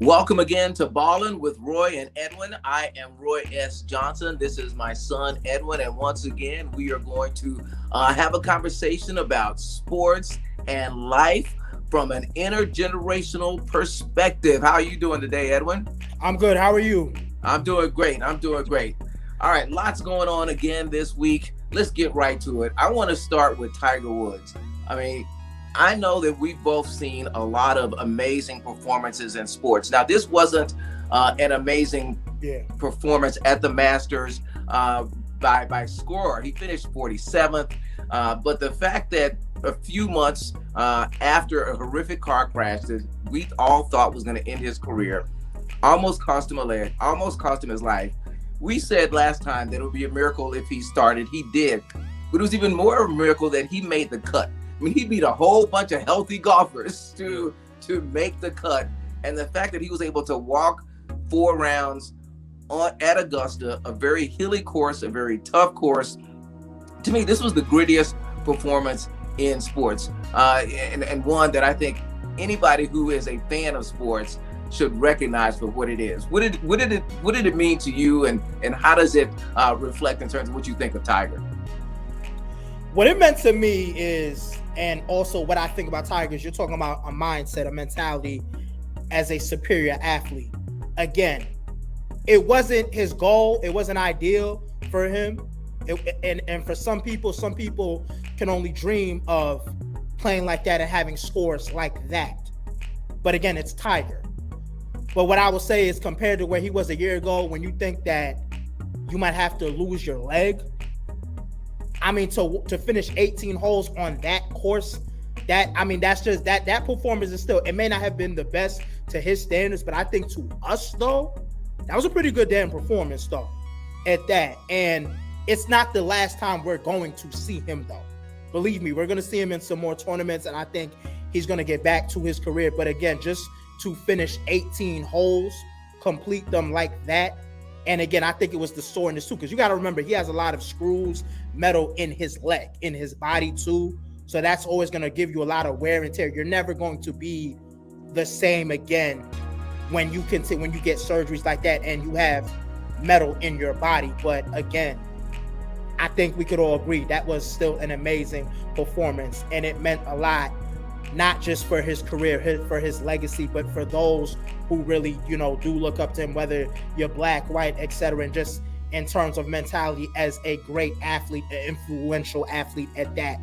Welcome again to Ballin with Roy and Edwyn. I am Roy S. Johnson. This is my son, Edwyn. And once again, we are going to have a conversation about sports and life from an intergenerational perspective. How are you doing today, Edwyn? I'm good. How are you? I'm doing great. All right, lots going on again this week. Let's get right to it. I want to start with Tiger Woods. I know that we've both seen a lot of amazing performances in sports. Now, this wasn't an amazing performance at the Masters by score. He finished 47th. But the fact that a few months after a horrific car crash that we all thought was going to end his career, almost cost him a leg, almost cost him his life. We said last time that it would be a miracle if he started. He did. But it was even more of a miracle that he made the cut. He beat a whole bunch of healthy golfers to make the cut. And the fact that he was able to walk 4 rounds at Augusta, a very hilly course, a very tough course. To me, this was the grittiest performance in sports. And one that I think anybody who is a fan of sports should recognize for what it is. What did it mean to you, and how does it reflect in terms of what you think of Tiger? What it meant to me is, and also what I think about Tiger is, you're talking about a mindset, a mentality as a superior athlete. Again, it wasn't his goal. It wasn't ideal for him. And for some people can only dream of playing like that and having scores like that. But again, it's Tiger. But what I will say is, compared to where he was a year ago, when you think that you might have to lose your leg, to finish 18 holes on that course, that's just that performance is still, it may not have been the best to his standards, but I think to us though, that was a pretty good damn performance though at that. And it's not the last time we're going to see him though. Believe me, we're going to see him in some more tournaments, and I think he's going to get back to his career. But again, just to finish 18 holes, complete them like that. And again, I think it was the soreness too, because you got to remember, he has a lot of screws, metal in his leg, in his body too. So that's always going to give you a lot of wear and tear. You're never going to be the same again when you get surgeries like that and you have metal in your body. But again, I think we could all agree that was still an amazing performance, and it meant a lot, not just for his career, for his legacy, but for those who really, do look up to him, whether you're black, white, etc., and just in terms of mentality as a great athlete, an influential athlete at that.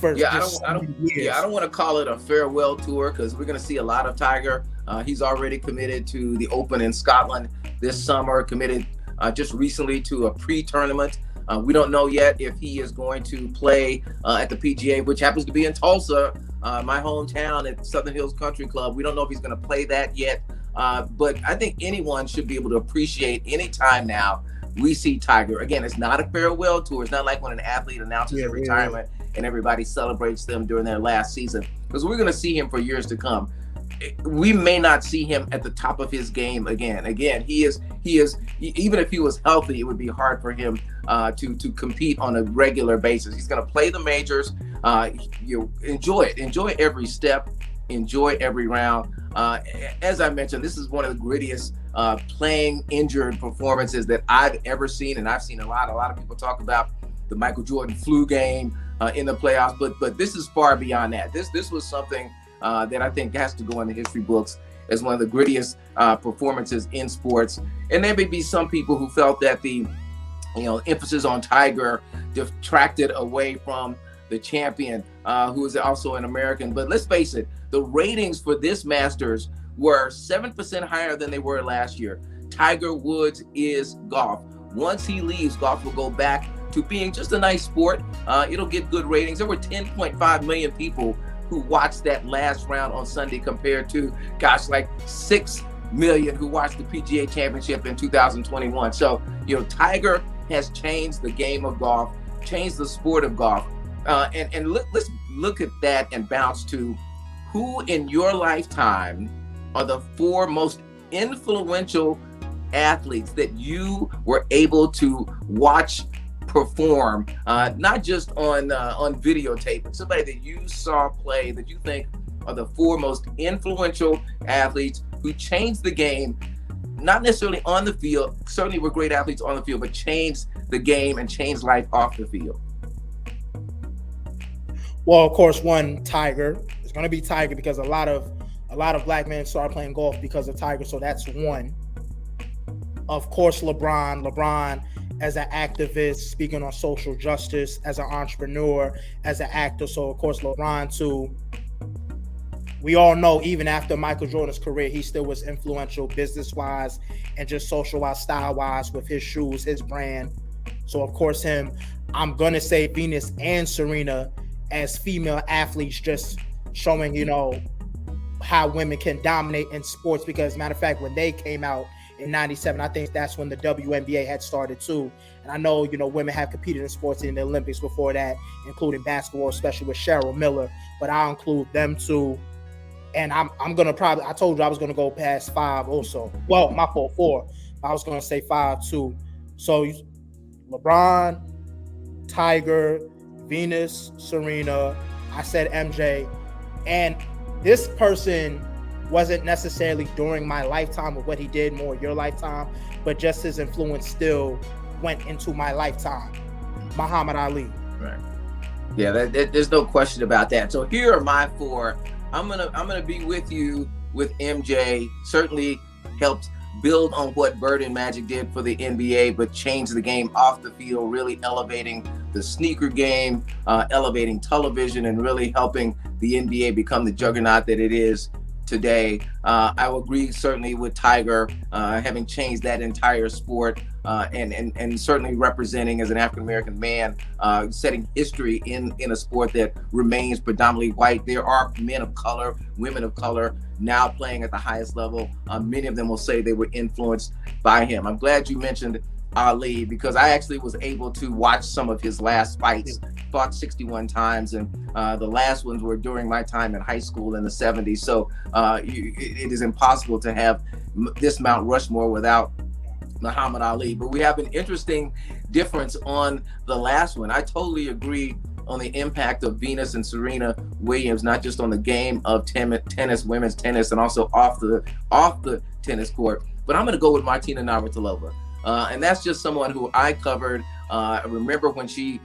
I don't want to call it a farewell tour, because we're going to see a lot of Tiger. He's already committed to the Open in Scotland this summer, committed just recently to a pre-tournament. We don't know yet if he is going to play at the PGA, which happens to be in Tulsa, my hometown, at Southern Hills Country Club. We don't know if he's going to play that yet. But I think anyone should be able to appreciate any time now we see Tiger. Again, it's not a farewell tour. It's not like when an athlete announces their retirement and everybody celebrates them during their last season, because we're going to see him for years to come. We may not see him at the top of his game again. He is, even if he was healthy, it would be hard for him to compete on a regular basis. He's going to play the majors. Enjoy it. Enjoy every step. Enjoy every round. As I mentioned, this is one of the grittiest playing injured performances that I've ever seen, and I've seen a lot of people talk about the Michael Jordan flu game in the playoffs, but this is far beyond that. This was something that I think has to go in the history books as one of the grittiest performances in sports. And there may be some people who felt that the emphasis on Tiger detracted away from the champion, who is also an American. But let's face it, the ratings for this Masters were 7% higher than they were last year. Tiger Woods is golf. Once he leaves, golf will go back to being just a nice sport. It'll get good ratings. There were 10.5 million people who watched that last round on Sunday, compared to, like 6 million who watched the PGA Championship in 2021. So, Tiger has changed the game of golf, changed the sport of golf. Let's look at that and bounce to who in your lifetime are the 4 most influential athletes that you were able to watch perform, not just on videotape, but somebody that you saw play that you think are the 4 most influential athletes who changed the game, not necessarily on the field, certainly were great athletes on the field, but changed the game and changed life off the field? Well, of course, one, Tiger. It's going to be Tiger because a lot of black men started playing golf because of Tiger, so that's one. Of course, LeBron as an activist, speaking on social justice, as an entrepreneur, as an actor. So, of course, LeBron, too. We all know even after Michael Jordan's career, he still was influential business-wise and just social-wise, style-wise with his shoes, his brand. So, of course, him. I'm going to say Venus and Serena as female athletes, just showing, how women can dominate in sports. Because, matter of fact, when they came out in 97, I think that's when the WNBA had started too. And I know, women have competed in sports in the Olympics before that, including basketball, especially with Cheryl Miller. But I'll include them too. And I'm going to I told you I was going to go past 5 also. Well, my fault, 4. I was going to say 5 too. So LeBron, Tiger, Venus, Serena, I said MJ. And this person wasn't necessarily during my lifetime of what he did, more your lifetime, but just his influence still went into my lifetime. Muhammad Ali. Right. Yeah, there's no question about that. So here are my 4. I'm gonna be with you with MJ. Certainly helped build on what Bird and Magic did for the NBA, but changed the game off the field, really elevating the sneaker game, elevating television, and really helping the NBA become the juggernaut that it is today. I will agree certainly with Tiger, having changed that entire sport, and certainly representing as an African-American man, setting history in a sport that remains predominantly white. There are men of color, women of color now playing at the highest level. Many of them will say they were influenced by him. I'm glad you mentioned Ali, because I actually was able to watch some of his last fights, fought 61 times, and the last ones were during my time in high school in the 70s. So it is impossible to have this Mount Rushmore without Muhammad Ali. But we have an interesting difference on the last one. I totally agree on the impact of Venus and Serena Williams, not just on the game of tennis, women's tennis, and also off the tennis court. But I'm going to go with Martina Navratilova. And that's just someone who I covered. I remember when she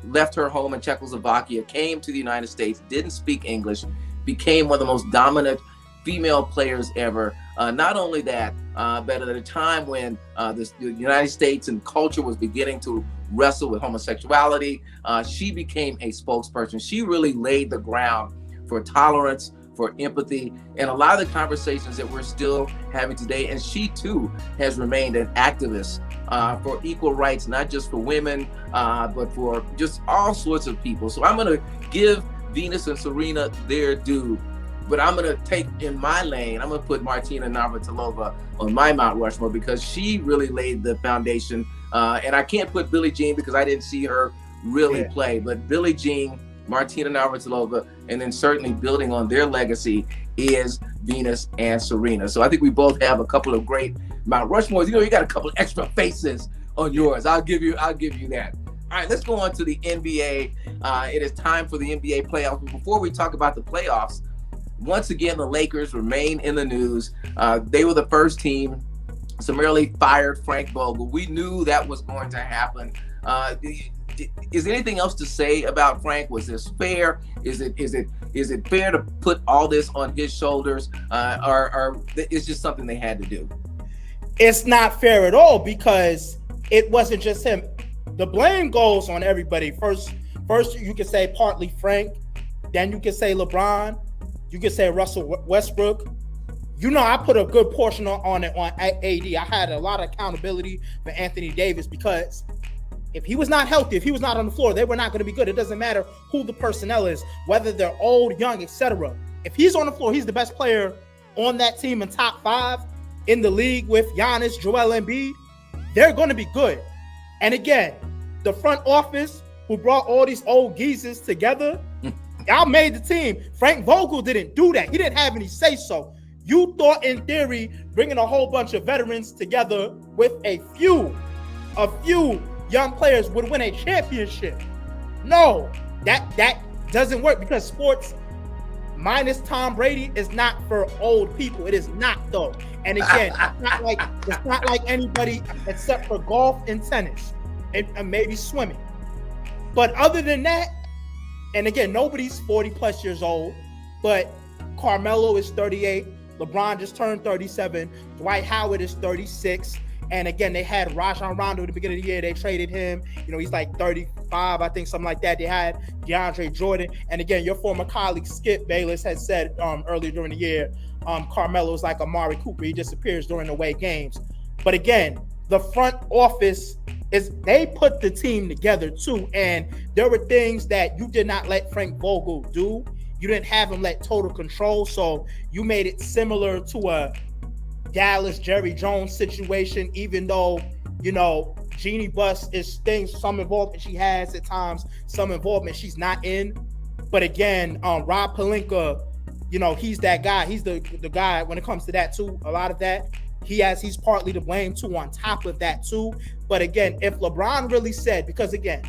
left her home in Czechoslovakia, came to the United States, didn't speak English, became one of the most dominant female players ever. Not only that, but at a time when the United States and culture was beginning to wrestle with homosexuality, she became a spokesperson. She really laid the ground for tolerance, for empathy, and a lot of the conversations that we're still having today. And she too has remained an activist for equal rights, not just for women, but for just all sorts of people. So I'm going to give Venus and Serena their due, but I'm going to take in my lane, I'm going to put Martina Navratilova on my Mount Rushmore because she really laid the foundation. And I can't put Billie Jean because I didn't see her really play, but Billie Jean, Martina Navratilova, and then certainly building on their legacy is Venus and Serena. So I think we both have a couple of great Mount Rushmores. You got a couple of extra faces on yours. I'll give you that. All right, let's go on to the NBA. It is time for the NBA playoffs. But before we talk about the playoffs, once again, the Lakers remain in the news. They were the first team, summarily fired Frank Vogel. We knew that was going to happen. Is there anything else to say about Frank? Was this fair? Is it fair to put all this on his shoulders, or it's just something they had to do? It's not fair at all because it wasn't just him. The blame goes on everybody. First, you can say partly Frank, then you can say LeBron, you can say Russell Westbrook. I put a good portion on it on AD. I had a lot of accountability for Anthony Davis because if he was not healthy, if he was not on the floor, they were not going to be good. It doesn't matter who the personnel is, whether they're old, young, etc. If he's on the floor, he's the best player on that team in top 5 in the league with Giannis, Joel Embiid. They're going to be good. And again, the front office who brought all these old geezers together, y'all made the team. Frank Vogel didn't do that. He didn't have any say-so. You thought, in theory, bringing a whole bunch of veterans together with a few young players would win a championship. No, that doesn't work because sports, minus Tom Brady is not for old people. It is not, though. And again, it's not like anybody except for golf and tennis and maybe swimming. But other than that, and again, nobody's 40 plus years old, but Carmelo is 38. LeBron just turned 37. Dwight Howard is 36. And again, they had Rajon Rondo at the beginning of the year. They traded him. He's like 35, I think, something like that. They had DeAndre Jordan. And again, your former colleague Skip Bayless had said earlier during the year, Carmelo is like Amari Cooper. He disappears during away games. But again, the front office they put the team together too. And there were things that you did not let Frank Vogel do. You didn't have him let total control. So you made it similar to a Dallas Jerry Jones situation, even though, Jeannie Buss is some involvement she has at times, some involvement she's not in. But again, Rob Pelinka, he's that guy. He's the guy when it comes to that too. A lot of that. He's partly to blame too on top of that too. But again, if LeBron really said, because again,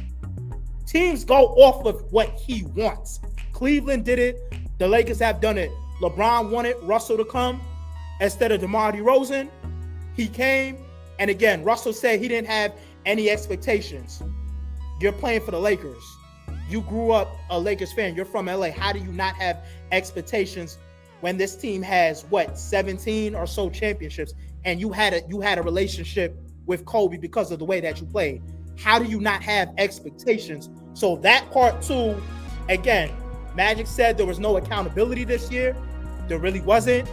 teams go off of what he wants. Cleveland did it. The Lakers have done it. LeBron wanted Russell to come instead of DeMar DeRozan. He came. And again, Russell said he didn't have any expectations. You're playing for the Lakers. You grew up a Lakers fan. You're from LA. How do you not have expectations when this team has 17 or so championships, and you had a relationship with Kobe because of the way that you played? How do you not have expectations? So that part too, again, Magic said there was no accountability this year. There really wasn't.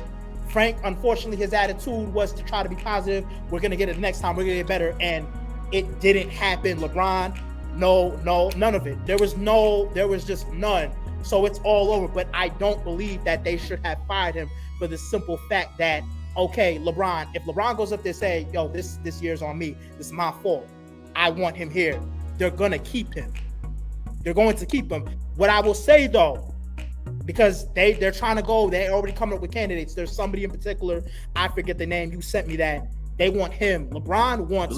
Frank, unfortunately, his attitude was to try to be positive. We're going to get it next time. We're going to get better. And it didn't happen. LeBron, no, none of it. There was just none. So it's all over. But I don't believe that they should have fired him for the simple fact that, okay, LeBron, if LeBron goes up there and say, yo, this year's on me. This is my fault. I want him here. They're going to keep him. They're going to keep him. What I will say, though, because they're trying to go, they already coming up with candidates. There's somebody in particular, I forget the name, you sent me that. They want him. LeBron wants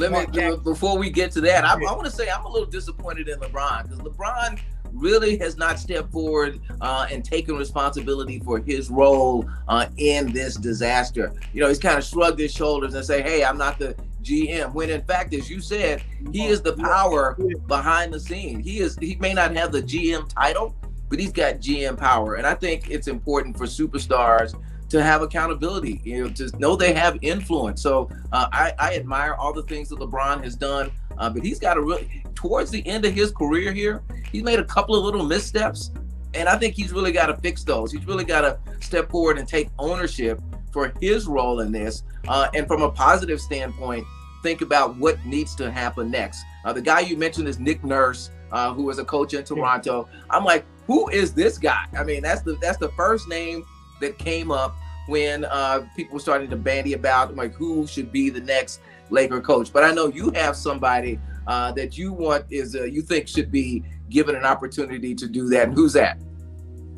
before we get to that, I want to say I'm a little disappointed in LeBron, because LeBron really has not stepped forward and taken responsibility for his role in this disaster. He's kind of shrugged his shoulders and say, hey, I'm not the GM, when in fact, as you said, he is the power behind the scene. He may not have the GM title, but he's got GM power. And I think it's important for superstars to have accountability, to know they have influence. So I admire all the things that LeBron has done, but he's got to really, towards the end of his career here, he's made a couple of little missteps, and I think he's really got to fix those. He's really got to step forward and take ownership for his role in this, and from a positive standpoint, think about what needs to happen next. The guy you mentioned is Nick Nurse, who was a coach in Toronto. I'm like, who is this guy? I mean, that's the first name that came up when people were starting to bandy about like who should be the next Laker coach. But I know you have somebody that you think should be given an opportunity to do that. And who's that?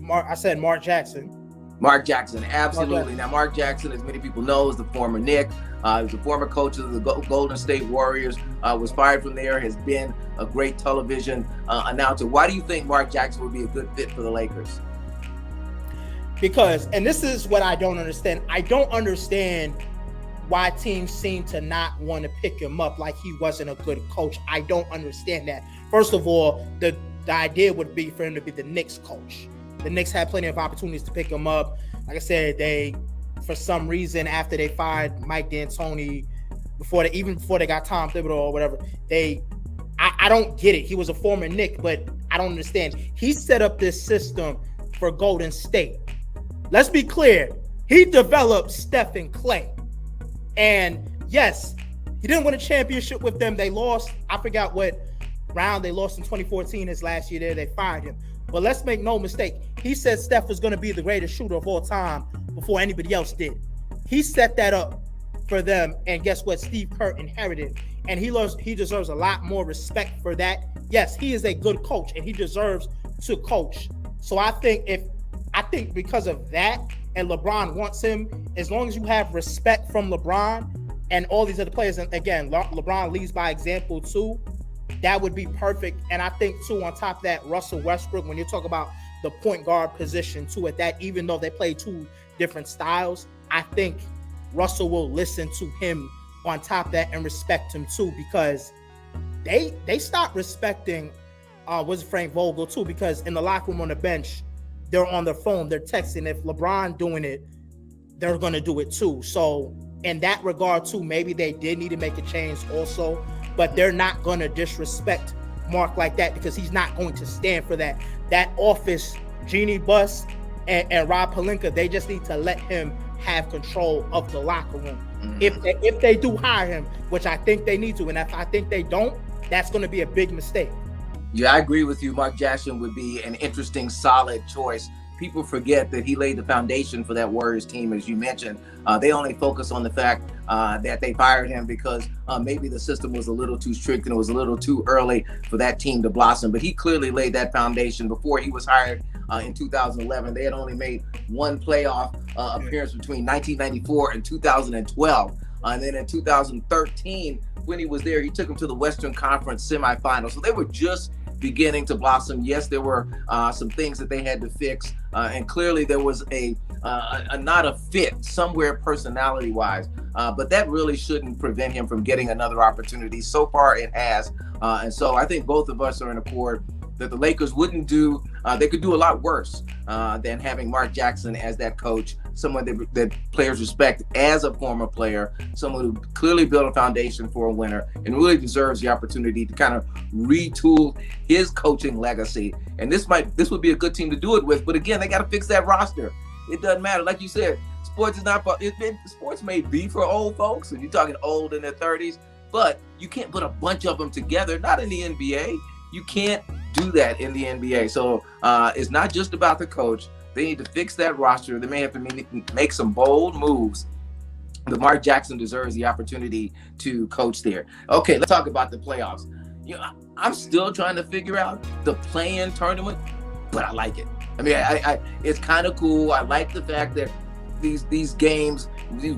I said Mark Jackson. Mark Jackson, absolutely. Now, Mark Jackson, as many people know, is the former Knick. He's the former coach of the Golden State Warriors, was fired from there, has been a great television announcer. Why do you think Mark Jackson would be a good fit for the Lakers? Because, and this is what I don't understand. I don't understand why teams seem to not want to pick him up like he wasn't a good coach. I don't understand that. First of all, the idea would be for him to be the Knicks coach. The Knicks had plenty of opportunities to pick him up. Like I said, they, for some reason, after they fired Mike D'Antoni, before they got Tom Thibodeau or whatever, I don't get it. He was a former Knick, but I don't understand. He set up this system for Golden State. Let's be clear. He developed Steph and Clay. And yes, he didn't win a championship with them. They lost. I forgot what round they lost in 2014. His last year there, they fired him. But let's make no mistake. He said Steph was going to be the greatest shooter of all time before anybody else did. He set that up for them. And guess what? Steve Kerr inherited. And he deserves a lot more respect for that. Yes, he is a good coach and he deserves to coach. So I think because of that, and LeBron wants him, as long as you have respect from LeBron and all these other players, and again, LeBron leads by example too, that would be perfect. And I think too, on top of that, Russell Westbrook, when you talk about the point guard position too at that, even though they play two different styles. I think Russell will listen to him on top of that and respect him too, because they stopped respecting was Frank Vogel too, because in the locker room on the bench, they're on their phone, they're texting. If LeBron doing it, they're going to do it too. So in that regard too, maybe they did need to make a change also, but they're not going to disrespect Mark like that, because he's not going to stand for that. That office Jeannie Buss and Rob Pelinka, they just need to let him have control of the locker room. If they do hire him, which I think they need to, and if I think they don't, that's going to be a big mistake. Yeah, I agree with you. Mark Jackson would be an interesting, solid choice. People forget that he laid the foundation for that Warriors team, as you mentioned. They only focus on the fact that they fired him because maybe the system was a little too strict and it was a little too early for that team to blossom. But he clearly laid that foundation before he was hired in 2011. They had only made one playoff appearance between 1994 and 2012. And then in 2013, when he was there, he took them to the Western Conference semifinals. So they were just beginning to blossom. Yes, there were some things that they had to fix, and clearly there was a not a fit somewhere personality-wise, but that really shouldn't prevent him from getting another opportunity. So far it has, and so I think both of us are in accord that the Lakers wouldn't do, they could do a lot worse than having Mark Jackson as that coach, someone that players respect as a former player, someone who clearly built a foundation for a winner and really deserves the opportunity to kind of retool his coaching legacy. And this would be a good team to do it with. But again, they got to fix that roster. It doesn't matter. Like you said, sports may be for old folks, and you're talking old in their 30s, but you can't put a bunch of them together, not in the NBA. You can't do that in the NBA. So it's not just about the coach. They need to fix that roster. They may have to make some bold moves. But Mark Jackson deserves the opportunity to coach there. Okay, let's talk about the playoffs. You know, I'm still trying to figure out the play-in tournament, but I like it. I mean, I it's kind of cool. I like the fact that these games,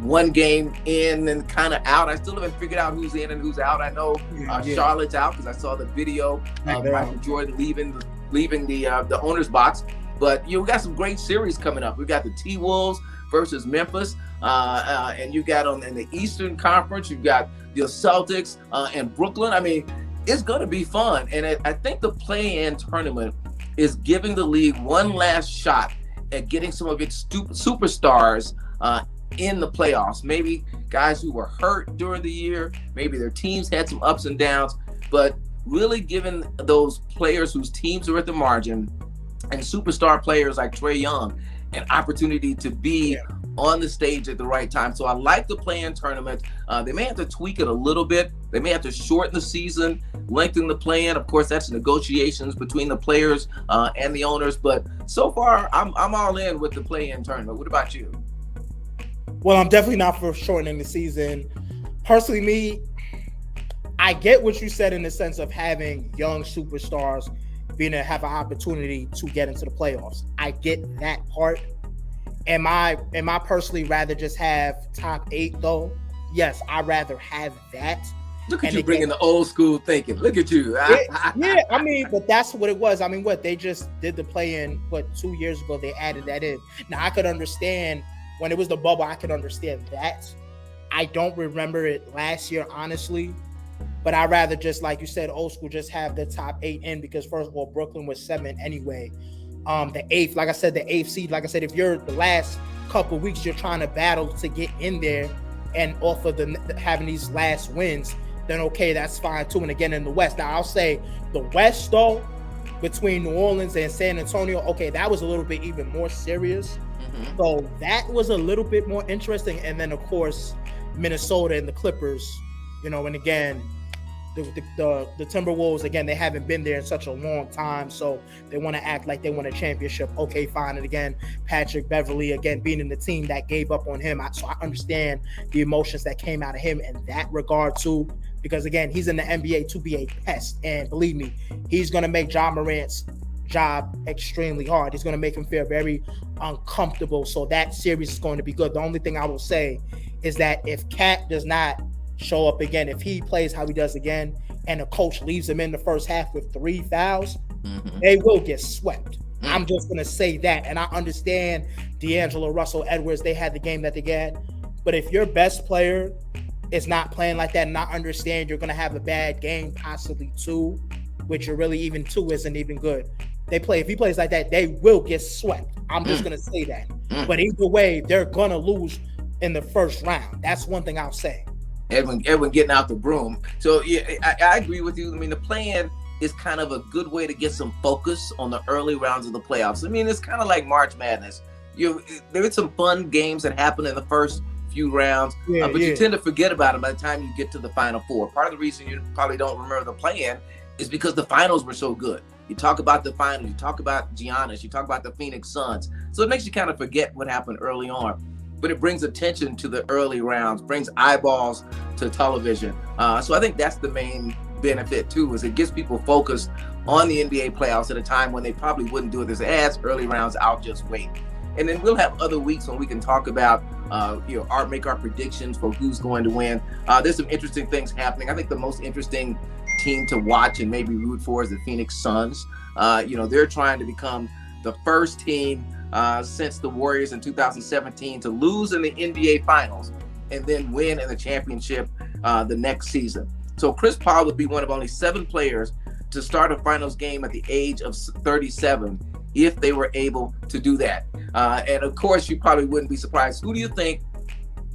one game in and kind of out. I still haven't figured out who's in and who's out. I know Charlotte's out because I saw the video of Michael Jordan leaving the owner's box. But we got some great series coming up. We got the T-Wolves versus Memphis, and you got in the Eastern Conference, you've got the Celtics and Brooklyn. I mean, it's going to be fun, and I think the play-in tournament is giving the league one last shot at getting some of its superstars in the playoffs. Maybe guys who were hurt during the year, maybe their teams had some ups and downs, but really giving those players whose teams are at the margin and superstar players like Trae Young an opportunity to be on the stage at the right time. So I like the play-in tournament. They may have to tweak it a little bit. They may have to shorten the season, lengthen the play-in. Of course, that's negotiations between the players and the owners. But so far, I'm all in with the play-in tournament. What about you? Well, I'm definitely not for shortening the season. Personally, me, I get what you said in the sense of having young superstars being to have an opportunity to get into the playoffs. I get that part. Am I personally rather just have top 8 though? Yes, I'd rather have that. Look at you bringing the old school thinking. Look at you. Yeah, I mean, but that's what it was. I mean, they just did the play-in, 2 years ago, they added that in. Now, I could understand when it was the bubble, I could understand that. I don't remember it last year, honestly. But I'd rather just, like you said, old school, just have the top 8 in, because first of all, Brooklyn was 7 anyway. The 8th, like I said, the 8th seed, like I said, if you're the last couple weeks, you're trying to battle to get in there and off of having these last wins, then okay, that's fine too. And again, in the West, now I'll say the West though, between New Orleans and San Antonio, okay, that was a little bit even more serious. Mm-hmm. So that was a little bit more interesting. And then of course, Minnesota and the Clippers, and again, the Timberwolves, again, they haven't been there in such a long time, so they want to act like they won a championship. Okay, fine. And again, Patrick Beverley, again, being in the team that gave up on him. So I understand the emotions that came out of him in that regard too, because again, he's in the NBA to be a pest. And believe me, he's going to make Ja Morant's job extremely hard. He's going to make him feel very uncomfortable. So that series is going to be good. The only thing I will say is that if Cat does not show up again, if he plays how he does again, and the coach leaves him in the first half with 3 fouls, they will get swept. I'm just going to say that. And I understand D'Angelo Russell, Edwards, they had the game that they had. But if your best player is not playing like that, and I understand you're going to have a bad game, possibly two, which are really even two isn't even good. If he plays like that, they will get swept. I'm just going to say that. But either way, they're going to lose in the first round. That's one thing I'll say. Edwyn getting out the broom. So yeah, I agree with you. I mean, the play-in is kind of a good way to get some focus on the early rounds of the playoffs. I mean, it's kind of like March Madness. There's some fun games that happen in the first few rounds, but you tend to forget about them by the time you get to the Final Four. Part of the reason you probably don't remember the play-in is because the finals were so good. You talk about the finals, you talk about Giannis, you talk about the Phoenix Suns. So it makes you kind of forget what happened early on. But it brings attention to the early rounds, brings eyeballs to television. So I think that's the main benefit too, is it gets people focused on the NBA playoffs at a time when they probably wouldn't do it as early rounds. I'll just wait. And then we'll have other weeks when we can talk about, make our predictions for who's going to win. There's some interesting things happening. I think the most interesting team to watch and maybe root for is the Phoenix Suns. They're trying to become the first team since the Warriors in 2017 to lose in the NBA Finals and then win in the championship the next season. So Chris Paul would be one of only 7 players to start a finals game at the age of 37 if they were able to do that. And of course, you probably wouldn't be surprised. Who do you think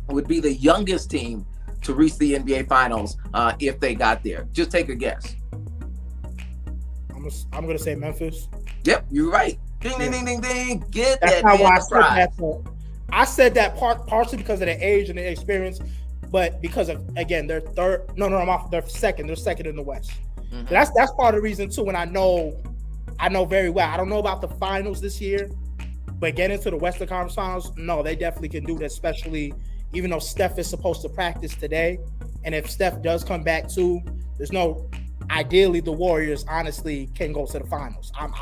would be the youngest team to reach the NBA Finals if they got there? Just take a guess. I'm going to say Memphis. Yep, you're right. Ding, ding, ding, ding, ding. Get That's that. Not why I said that partially because of the age and the experience, but because of, again, they're third. They're second. They're second in the West. So that's part of the reason too. And I know very well. I don't know about the finals this year, but getting into the Western Conference Finals, no, they definitely can do that. Especially even though Steph is supposed to practice today, and if Steph does come back too, ideally the Warriors honestly can go to the finals. I'm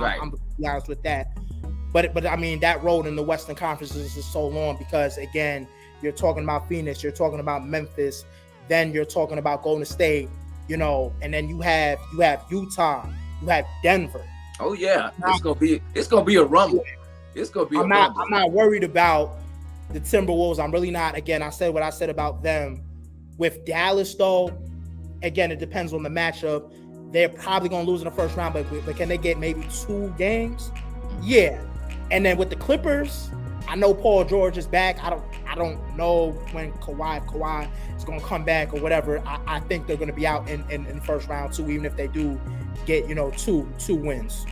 be honest with that. But I mean, that road in the Western Conference is so long because, again, you're talking about Phoenix, you're talking about Memphis, then you're talking about Golden State, and then you have Utah, you have Denver. Oh yeah, it's gonna be a rumble. It's gonna be. I'm not worried about the Timberwolves. I'm really not. Again, I said what I said about them. With Dallas, though, again, it depends on the matchup. They're probably gonna lose in the first round, but can they get maybe 2 games? Yeah. And then with the Clippers, I know Paul George is back. I don't know when Kawhi is going to come back or whatever. I think they're going to be out in the first round too, even if they do get, two wins.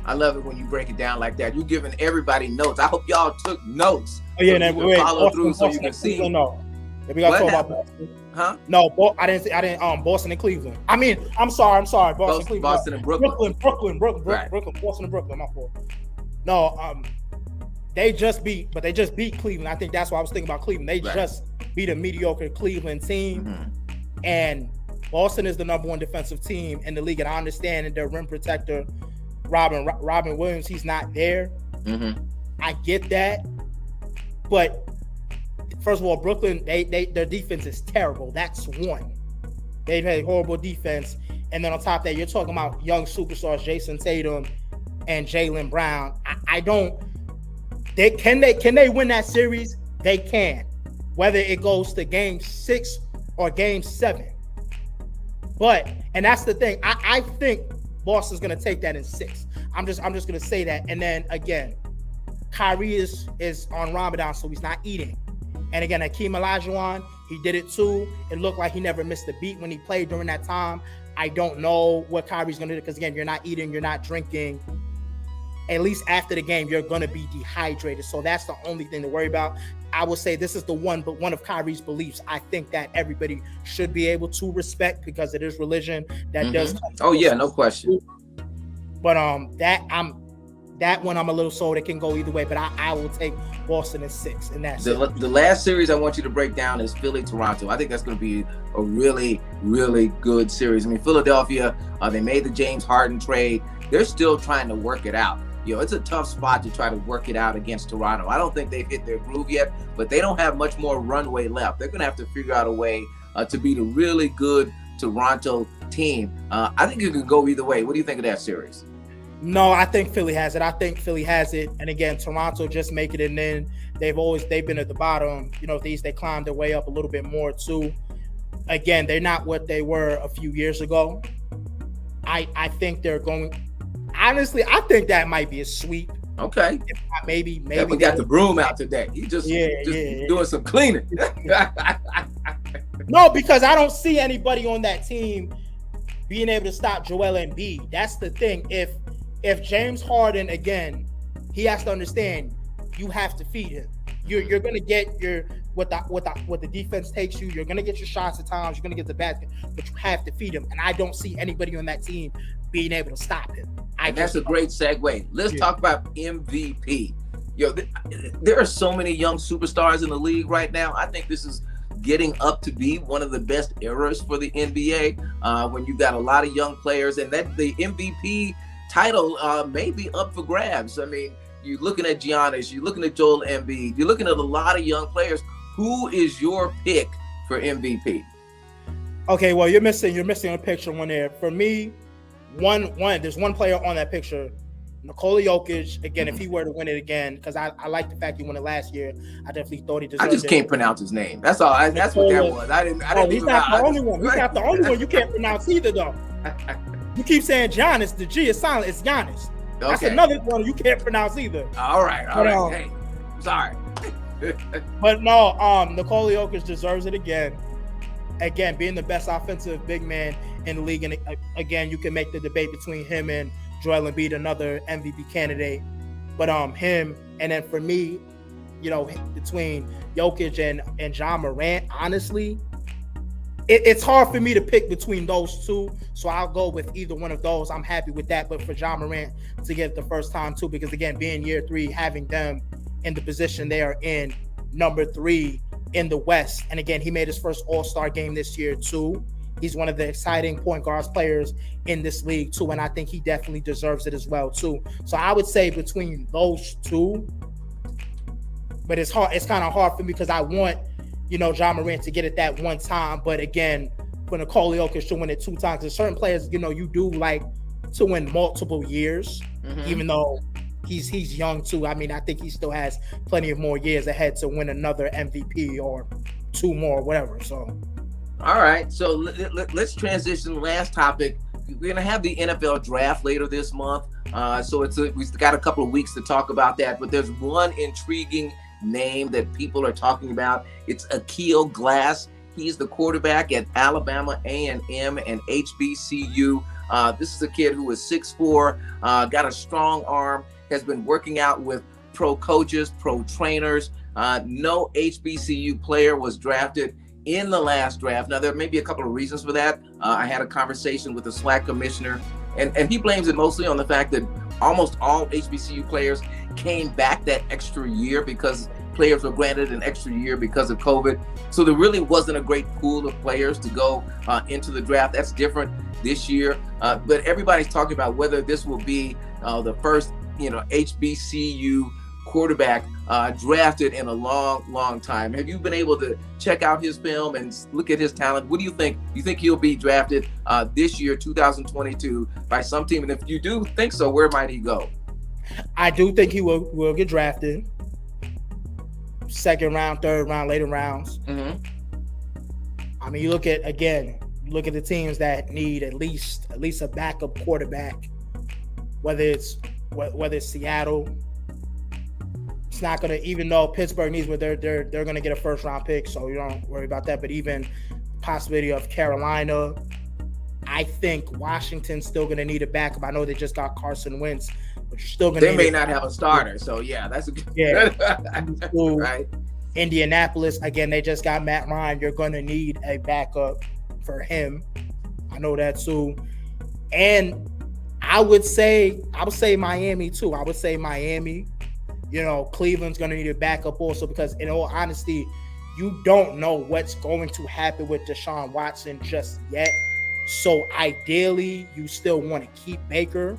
I love it when you break it down like that. You're giving everybody notes. I hope y'all took notes. Oh yeah, so you can follow through so you can see. No, we got to talk about Boston. Huh? No, I didn't. Boston and Cleveland. I mean, I'm sorry. Cleveland. Boston and Brooklyn. Brooklyn. Boston and Brooklyn. My fault. No, they just beat Cleveland. I think that's why I was thinking about Cleveland. They just beat a mediocre Cleveland team, and Boston is the number 1 defensive team in the league. And I understand that their rim protector, Robin Williams, he's not there. I get that, but first of all, Brooklyn, their defense is terrible. That's one. They've had horrible defense, and then on top of that, you're talking about young superstars, Jason Tatum and Jaylen Brown. Can they win that series? They can, whether it goes to game 6 or game 7. And that's the thing. I think Boston's gonna take that in 6. I'm just gonna say that. And then again, Kyrie is on Ramadan, so he's not eating. And again, Hakeem Olajuwon, he did it too. It looked like he never missed a beat when he played during that time. I don't know what Kyrie's gonna do because again, you're not eating, you're not drinking. At least after the game, you're going to be dehydrated. So that's the only thing to worry about. I would say this is one of Kyrie's beliefs. I think that everybody should be able to respect because it is religion that does. Oh yeah, no question. But that one I'm a little sold. It can go either way. But I will take Boston in 6, and that's the last series I want you to break down is Philly-Toronto. I think that's going to be a really, really good series. I mean, Philadelphia, they made the James Harden trade. They're still trying to work it out. It's a tough spot to try to work it out against Toronto. I don't think they've hit their groove yet, but they don't have much more runway left. They're going to have to figure out a way to beat a really good Toronto team. I think you can go either way. What do you think of that series? No, I think Philly has it. And again, Toronto just make it, and then they've been at the bottom. They climbed their way up a little bit more too. Again, they're not what they were a few years ago. I think they're going. Honestly, I think that might be a sweep. Okay. If not, maybe. We got the broom out today. He just doing some cleaning. No, because I don't see anybody on that team being able to stop Joel Embiid. That's the thing. If James Harden, again, he has to understand you have to feed him. You're gonna get your what the defense takes you. You're gonna get your shots at times. You're gonna get the basket, but you have to feed him. And I don't see anybody on that team being able to stop him. That's a great segue. Let's talk about MVP. There are so many young superstars in the league right now. I think this is getting up to be one of the best eras for the NBA when you've got a lot of young players, and that the MVP title may be up for grabs. I mean, you're looking at Giannis, you're looking at Joel Embiid, you're looking at a lot of young players. Who is your pick for MVP? Okay, well, you're missing a picture one there. For me, there's one player on that picture, Nikola Jokic. Again, if he were to win it again, because I like the fact he won it last year. I definitely thought he deserved it. I just can't pronounce his name. That's all. That's what that was. I didn't he's not the only one. He's not the only one you can't pronounce either, though. You keep saying Giannis. The G is silent. It's Giannis. That's another one you can't pronounce either. All right. Hey, I'm sorry. But no, Nikola Jokic deserves it again. Again, being the best offensive big man in the league, and again, you can make the debate between him and Joel Embiid, another MVP candidate. But him, and then for me, between Jokic and John Morant, honestly, it's hard for me to pick between those two. So I'll go with either one of those. I'm happy with that. But for John Morant to get it the first time too, because again, being year 3, having them in the position they are in, number 3 in the West. And again, he made his first All-Star game this year too. He's one of the exciting point guards players in this league too. And I think he definitely deserves it as well too. So I would say between those two, but it's hard. It's kind of hard for me because I want, John Morant to get it that one time. But again, for Nikola Jokic to win it 2 times, there's certain players, you do like to win multiple years, even though he's young too. I mean, I think he still has plenty of more years ahead to win another MVP or 2 more, whatever. So, all right. So let's transition. Last topic. We're gonna have the NFL draft later this month. So we've got a couple of weeks to talk about that. But there's one intriguing name that people are talking about. It's Akil Glass. He's the quarterback at Alabama A&M and HBCU. This is a kid who is 6'4", got a strong arm, has been working out with pro coaches, pro trainers. No HBCU player was drafted in the last draft. Now, there may be a couple of reasons for that. I had a conversation with the SWAC commissioner, and he blames it mostly on the fact that almost all HBCU players came back that extra year because players were granted an extra year because of COVID. So there really wasn't a great pool of players to go into the draft. That's different this year. But everybody's talking about whether this will be the first, HBCU quarterback drafted in a long time. Have you been able to check out his film and look at his talent? What do you think? You think he'll be drafted this year, 2022, by some team? And if you do think so, where might he go? I do think he will get drafted. 2nd round, 3rd round, later rounds. I mean, you look at the teams that need at least a backup quarterback, whether it's Seattle. It's not gonna, even though Pittsburgh needs one, they're gonna get a 1st round pick, so you don't worry about that. But even possibility of Carolina, I think Washington's still gonna need a backup. I know they just got Carson Wentz, but you're still gonna. They may not have a starter, so that's a good. Right. Indianapolis, again, they just got Matt Ryan. You're gonna need a backup for him. I know that too. And I would say Miami too. I would say Miami. Cleveland's going to need a backup also because, in all honesty, you don't know what's going to happen with Deshaun Watson just yet. So, ideally, you still want to keep Baker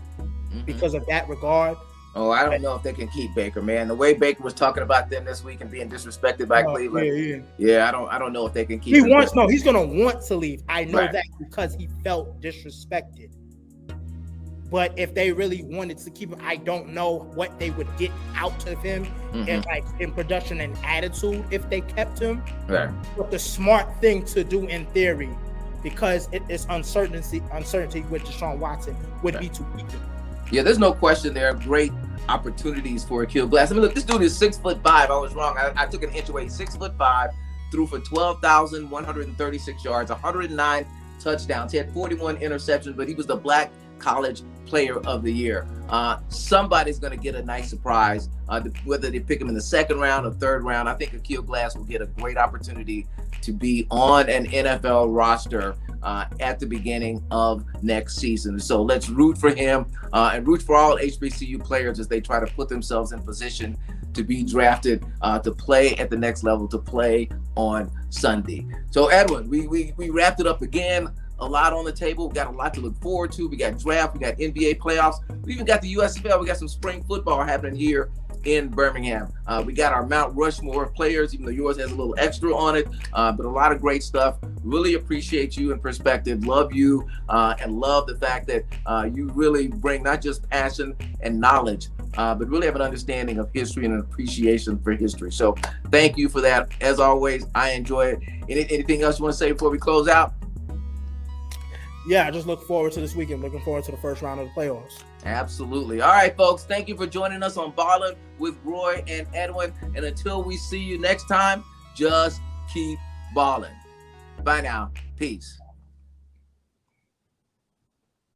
because of that regard. Oh, I don't know if they can keep Baker, man. The way Baker was talking about them this week and being disrespected by Cleveland. Yeah, I don't know if they can keep him. He's going to want to leave. I know that because he felt disrespected. But if they really wanted to keep him, I don't know what they would get out of him in production and attitude if they kept him. Right. But the smart thing to do in theory, because it is uncertainty with Deshaun Watson, would be to keep him. Yeah, there's no question there are great opportunities for Akil Glass. I mean, look, this dude is 6'5". I was wrong. I took an inch away. 6'5", threw for 12,136 yards, 109 touchdowns. He had 41 interceptions, but he was the Black College Player of the Year. Somebody's going to get a nice surprise, whether they pick him in the second round or third round. I think Akil Glass will get a great opportunity to be on an NFL roster at the beginning of next season. So let's root for him and root for all HBCU players as they try to put themselves in position to be drafted to play at the next level, to play on Sunday. So Edwin, we wrapped it up again. A lot on the table. We got a lot to look forward to. We got draft, we got NBA playoffs. We even got the USFL. We got some spring football happening here in Birmingham. We got our Mount Rushmore of players, even though yours has a little extra on it, but a lot of great stuff. Really appreciate you and perspective. Love you and love the fact that you really bring not just passion and knowledge, but really have an understanding of history and an appreciation for history. So thank you for that. As always, I enjoy it. Anything else you want to say before we close out? Yeah, I just look forward to this weekend. Looking forward to the first round of the playoffs. Absolutely. All right, folks. Thank you for joining us on Ballin with Roy and Edwin. And until we see you next time, just keep balling. Bye now. Peace.